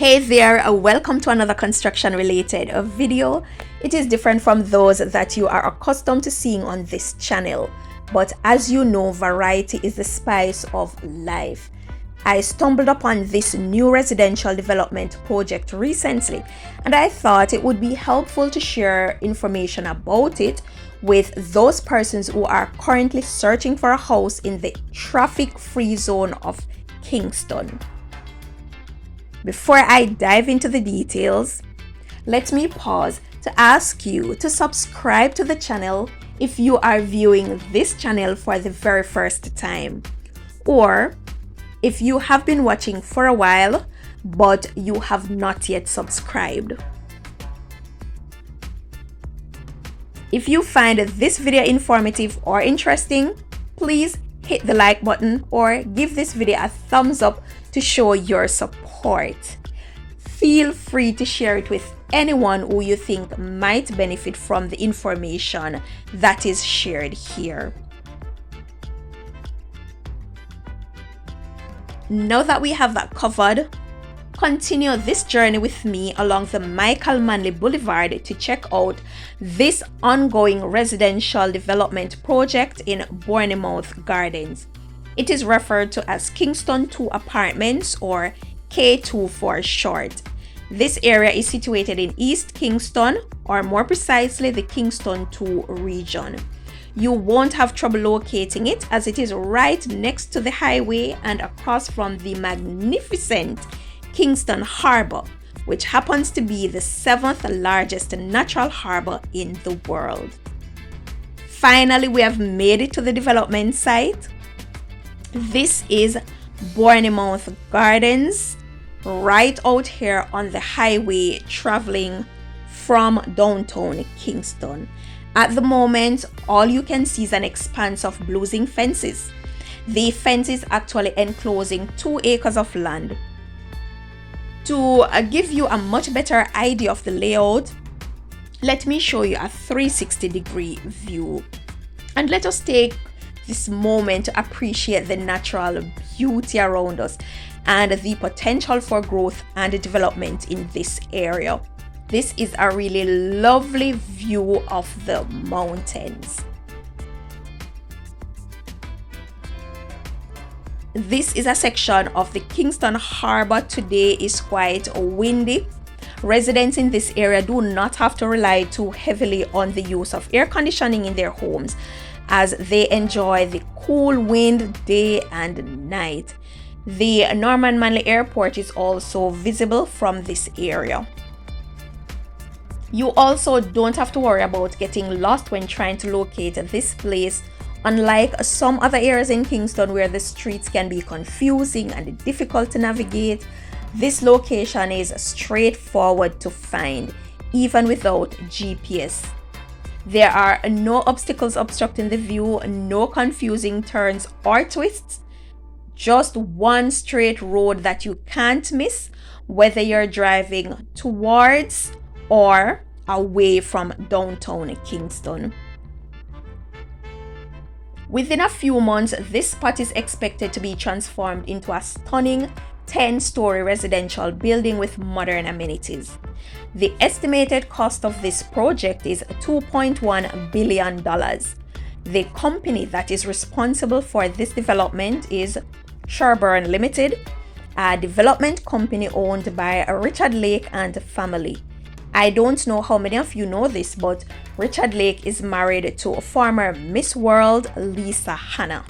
Hey there, welcome to another construction related video. It is different from those that you are accustomed to seeing on this channel, but as you know, variety is the spice of life. I stumbled upon this new residential development project recently, and I thought it would be helpful to share information about it with those persons who are currently searching for a house in the traffic-free zone of Kingston. Before I dive into the details, let me pause to ask you to subscribe to the channel if you are viewing this channel for the very first time, or if you have been watching for a while but you have not yet subscribed. If you find this video informative or interesting, please hit the like button or give this video a thumbs up to show your support. Feel free to share it with anyone who you think might benefit from the information that is shared here. Now that we have that covered, continue this journey with me along the Michael Manley Boulevard to check out this ongoing residential development project in Bournemouth Gardens. It is referred to as Kingston Apartments, or K2 for short. This area is situated in East Kingston, or more precisely the Kingston 2 region. You won't have trouble locating it as it is right next to the highway and across from the magnificent Kingston Harbor, which happens to be the 7th largest natural harbor in the world. Finally, we have made it to the development site. This is Bournemouth Gardens, right out here on the highway traveling from downtown Kingston. At the moment, all you can see is an expanse of bluesing fences. The fence is actually enclosing 2 acres of land. To give you a much better idea of the layout, let me show you a 360-degree view. And let us take this moment to appreciate the natural beauty around us and the potential for growth and development in this area. This is a really lovely view of the mountains. This is a section of the Kingston Harbor. Today is quite windy. Residents in this area do not have to rely too heavily on the use of air conditioning in their homes, as they enjoy the cool wind day and night. The Norman Manley Airport is also visible from this area. You also don't have to worry about getting lost when trying to locate this place. Unlike some other areas in Kingston where the streets can be confusing and difficult to navigate, this location is straightforward to find, even without GPS. There are no obstacles obstructing the view, no confusing turns or twists, just one straight road that you can't miss, whether you're driving towards or away from downtown Kingston. Within a few months, this spot is expected to be transformed into a stunning 10-story residential building with modern amenities. The estimated cost of this project is $2.1 billion. The company that is responsible for this development is Sherburne Limited, a development company owned by Richard Lake and family. I don't know how many of you know this, but Richard Lake is married to former Miss World Lisa Hanna.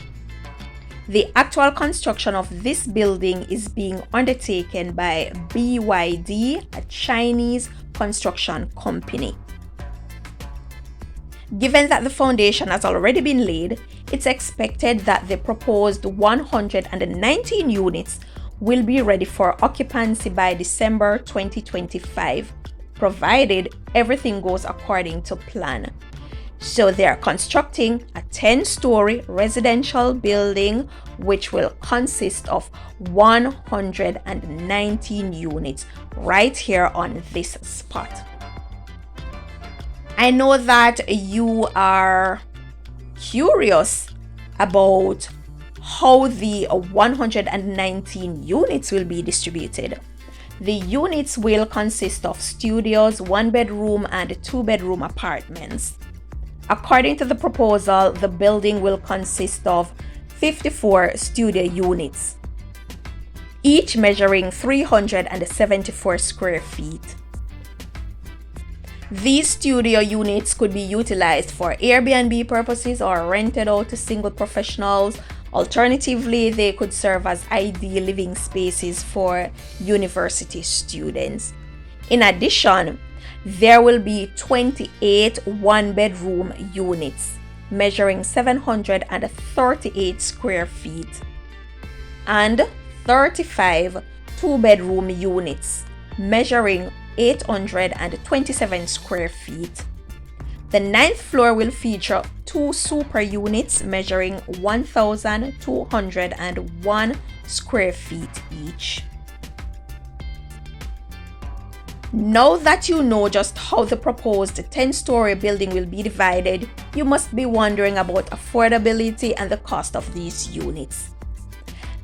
The actual construction of this building is being undertaken by BYD, a Chinese construction company. Given that the foundation has already been laid, it's expected that the proposed 119 units will be ready for occupancy by December 2025, provided everything goes according to plan. So they're constructing a 10-story residential building which will consist of 119 units right here on this spot. I know that you are curious about how the 119 units will be distributed. The units will consist of studios, 1-bedroom and 2-bedroom apartments. According to the proposal, the building will consist of 54 studio units, each measuring 374 square feet. These studio units could be utilized for Airbnb purposes or rented out to single professionals. Alternatively, they could serve as ideal living spaces for university students. In addition, there will be 28 1-bedroom units measuring 738 square feet and 35 2-bedroom units measuring 827 square feet. The 9th floor will feature 2 super units measuring 1,201 square feet each. Now that you know just how the proposed 10-story building will be divided, you must be wondering about affordability and the cost of these units.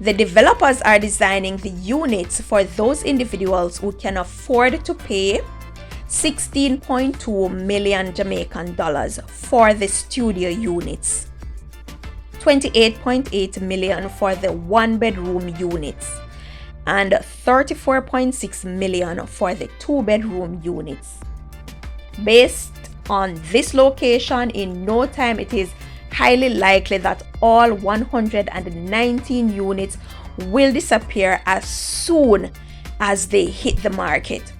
The developers are designing the units for those individuals who can afford to pay 16.2 million Jamaican dollars for the studio units, 28.8 million for the 1-bedroom units, and 34.6 million for the 2-bedroom units. Based on this location, in no time it is highly likely that all 119 units will disappear as soon as they hit the market,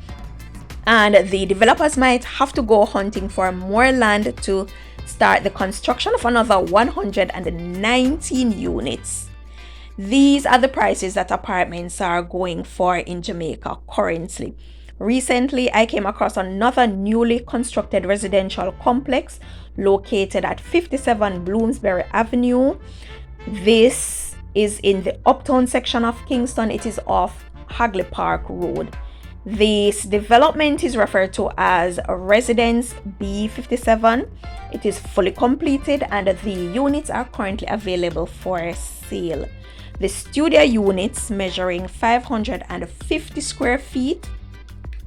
and the developers might have to go hunting for more land to start the construction of another 119 units. These are the prices that apartments are going for in Jamaica currently. Recently, I came across another newly constructed residential complex located at 57 Bloomsbury Avenue. This is in the uptown section of Kingston. It is off Hagley Park Road. This development is referred to as Residence B57. It is fully completed and the units are currently available for sale. The studio units measuring 550 square feet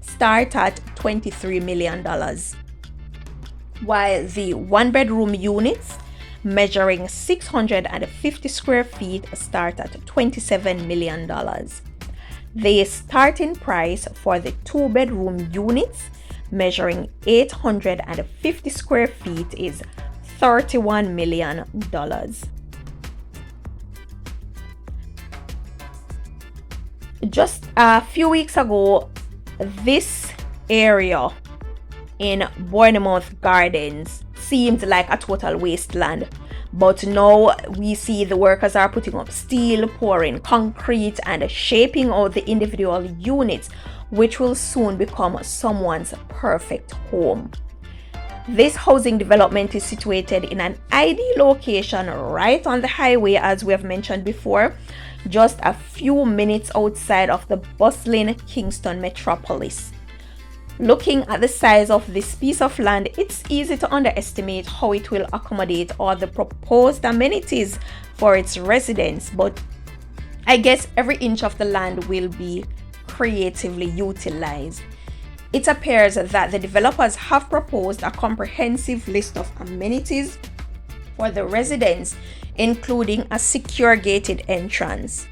start at $23 million, while the 1-bedroom units measuring 650 square feet start at $27 million. The starting price for the 2-bedroom units measuring 850 square feet is $31 million. Just a few weeks ago, this area in Bournemouth Gardens seemed like a total wasteland, but now we see the workers are putting up steel, pouring concrete and shaping out the individual units, which will soon become someone's perfect home. This housing development is situated in an ideal location right on the highway, as we have mentioned before, just a few minutes outside of the bustling Kingston metropolis. Looking at the size of this piece of land, it's easy to underestimate how it will accommodate all the proposed amenities for its residents, but I guess every inch of the land will be creatively utilized. It appears that the developers have proposed a comprehensive list of amenities for the residents, including a secure gated entrance,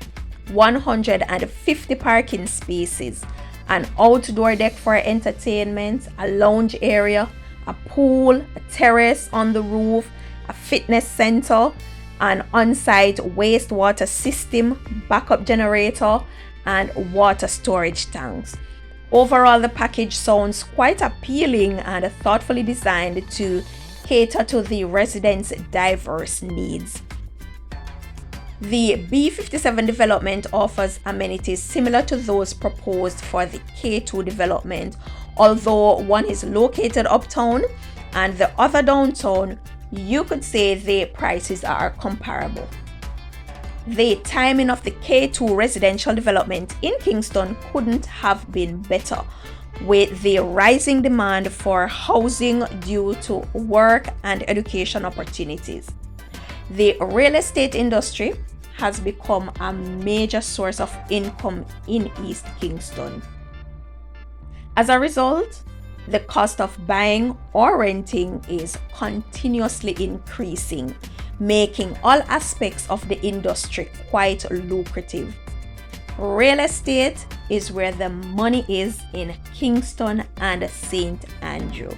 150 parking spaces, an outdoor deck for entertainment, a lounge area, a pool, a terrace on the roof, a fitness center, an on-site wastewater system, backup generator, and water storage tanks. Overall, the package sounds quite appealing and thoughtfully designed to cater to the residents' diverse needs. The B57 development offers amenities similar to those proposed for the K2 development, although one is located uptown and the other downtown. You could say the prices are comparable. The timing of the K2 residential development in Kingston couldn't have been better, with the rising demand for housing due to work and education opportunities. The real estate industry has become a major source of income in East Kingston. As a result, the cost of buying or renting is continuously increasing, making all aspects of the industry quite lucrative. Real estate is where the money is in Kingston and St. Andrew.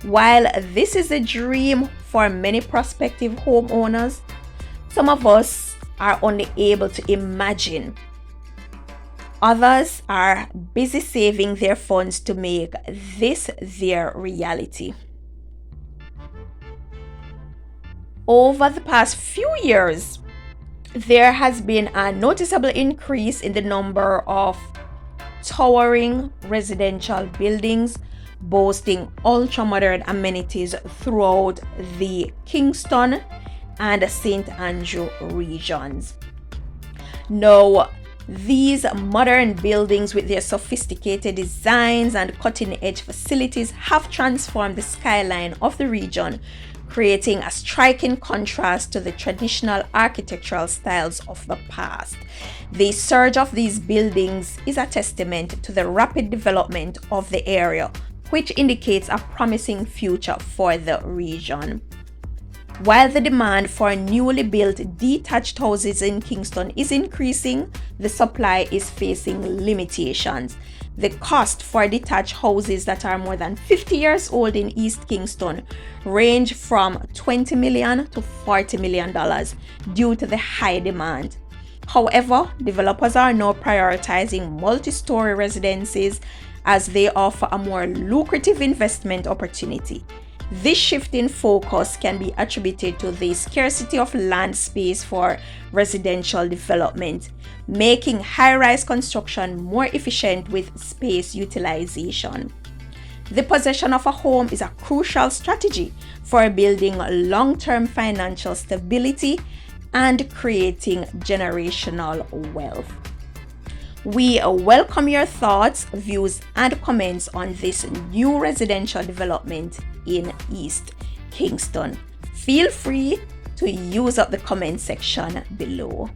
While this is a dream for many prospective homeowners, some of us are only able to imagine. Others are busy saving their funds to make this their reality. Over the past few years, there has been a noticeable increase in the number of towering residential buildings boasting ultra-modern amenities throughout the Kingston and St. Andrew regions. Now, these modern buildings with their sophisticated designs and cutting-edge facilities have transformed the skyline of the region, creating a striking contrast to the traditional architectural styles of the past. The surge of these buildings is a testament to the rapid development of the area, which indicates a promising future for the region. While the demand for newly built detached houses in Kingston is increasing, the supply is facing limitations. The cost for detached houses that are more than 50 years old in East Kingston range from $20 million to $40 million due to the high demand. However, developers are now prioritizing multi-story residences as they offer a more lucrative investment opportunity. This shift in focus can be attributed to the scarcity of land space for residential development, making high-rise construction more efficient with space utilization. The possession of a home is a crucial strategy for building long-term financial stability and creating generational wealth. We welcome your thoughts, views, and comments on this new residential development in East Kingston. Feel free to use up the comment section below.